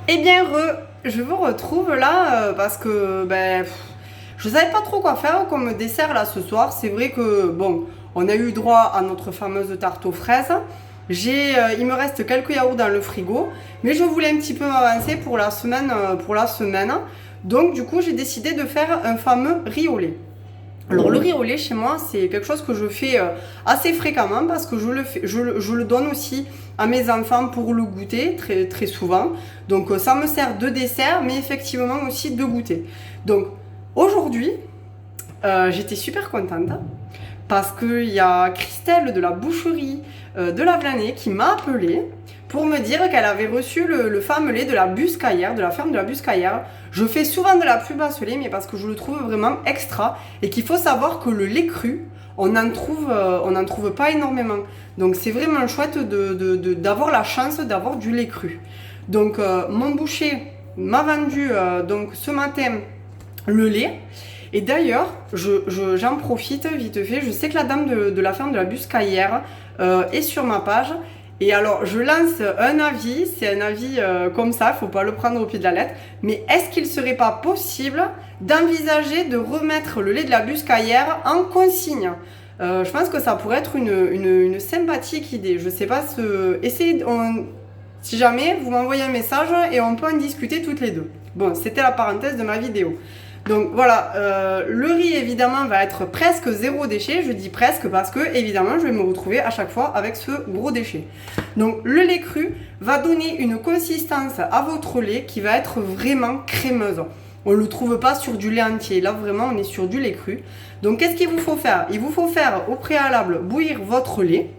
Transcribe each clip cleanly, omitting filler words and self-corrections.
Eh bien, je vous retrouve là parce que je savais pas trop quoi faire comme dessert là ce soir. C'est vrai que bon, on a eu droit à notre fameuse tarte aux fraises. Il me reste quelques yaourts dans le frigo, mais je voulais un petit peu m'avancer pour la semaine. Donc du coup, j'ai décidé de faire un fameux riz au lait. Alors le riz au lait chez moi, c'est quelque chose que je fais assez fréquemment parce que je le donne aussi à mes enfants pour le goûter très, très souvent. Donc ça me sert de dessert, mais effectivement aussi de goûter. Donc aujourd'hui, j'étais super contente parce qu'il y a Christelle de la boucherie de la Vlanée qui m'a appelée pour me dire qu'elle avait reçu le fameux lait de la Buscaillère, de la ferme de la Buscaillère. Je fais souvent de la pub à ce lait, mais parce que je le trouve vraiment extra et qu'il faut savoir que le lait cru, on n'en trouve pas énormément. Donc c'est vraiment chouette d'avoir la chance d'avoir du lait cru. Donc mon boucher m'a vendu donc ce matin le lait. Et d'ailleurs, j'en profite vite fait. Je sais que la dame de la ferme de la Buscaillère est sur ma page. Et alors, je lance un avis. C'est un avis comme ça, il ne faut pas le prendre au pied de la lettre. Mais est-ce qu'il ne serait pas possible d'envisager de remettre le lait de la Buscaillère en consigne? Je pense que ça pourrait être une sympathique idée. Je ne sais pas, si jamais, vous m'envoyez un message et on peut en discuter toutes les deux. Bon, c'était la parenthèse de ma vidéo. Donc voilà, le riz évidemment va être presque zéro déchet. Je dis presque parce que évidemment je vais me retrouver à chaque fois avec ce gros déchet. Donc le lait cru va donner une consistance à votre lait qui va être vraiment crémeuse. On ne le trouve pas sur du lait entier. Là vraiment on est sur du lait cru. Donc qu'est-ce qu'il vous faut faire? Il vous faut faire au préalable bouillir votre lait.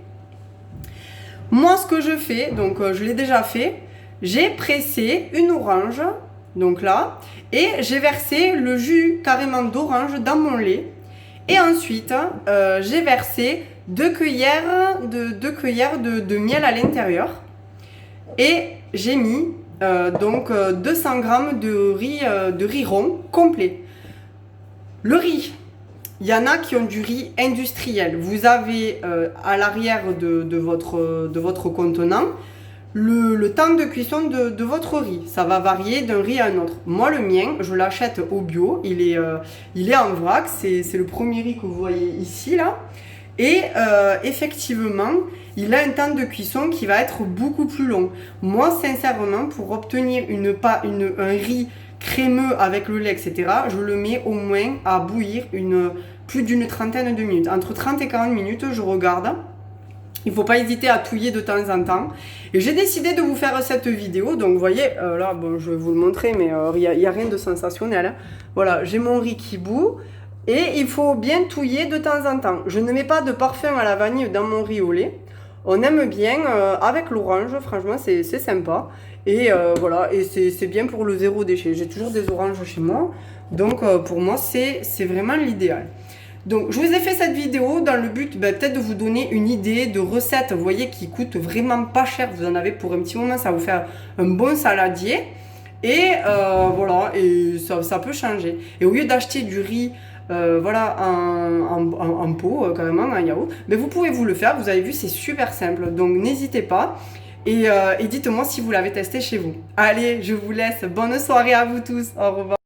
Moi ce que je fais, donc je l'ai déjà fait, j'ai pressé une orange. Donc là, et j'ai versé le jus carrément d'orange dans mon lait. Et ensuite, j'ai versé 2 cuillères de miel à l'intérieur. Et j'ai mis 200 grammes de riz rond complet. Le riz, il y en a qui ont du riz industriel. Vous avez à l'arrière de votre contenant le temps de cuisson de votre riz. Ça va varier d'un riz à un autre. Moi, le mien, je l'achète au bio. Il est en vrac. C'est le premier riz que vous voyez ici, là. Et effectivement, il a un temps de cuisson qui va être beaucoup plus long. Moi, sincèrement, pour obtenir un riz crémeux avec le lait, etc., je le mets au moins à bouillir plus d'une trentaine de minutes. Entre 30 et 40 minutes, je regarde. Il ne faut pas hésiter à touiller de temps en temps. Et j'ai décidé de vous faire cette vidéo. Donc vous voyez, là, bon, je vais vous le montrer, mais il n'y a rien de sensationnel. Hein. Voilà, j'ai mon riz qui bout. Et il faut bien touiller de temps en temps. Je ne mets pas de parfum à la vanille dans mon riz au lait. On aime bien avec l'orange, franchement, c'est sympa. Et voilà, et c'est bien pour le zéro déchet. J'ai toujours des oranges chez moi. Donc pour moi, c'est vraiment l'idéal. Donc je vous ai fait cette vidéo dans le but peut-être de vous donner une idée de recette, vous voyez, qui coûte vraiment pas cher. Vous en avez pour un petit moment, ça va vous faire un bon saladier. Et voilà, et ça peut changer. Et au lieu d'acheter du riz voilà, en pot, carrément, en yaourt, mais vous pouvez vous le faire. Vous avez vu, c'est super simple. Donc n'hésitez pas. Et dites-moi si vous l'avez testé chez vous. Allez, je vous laisse. Bonne soirée à vous tous. Au revoir.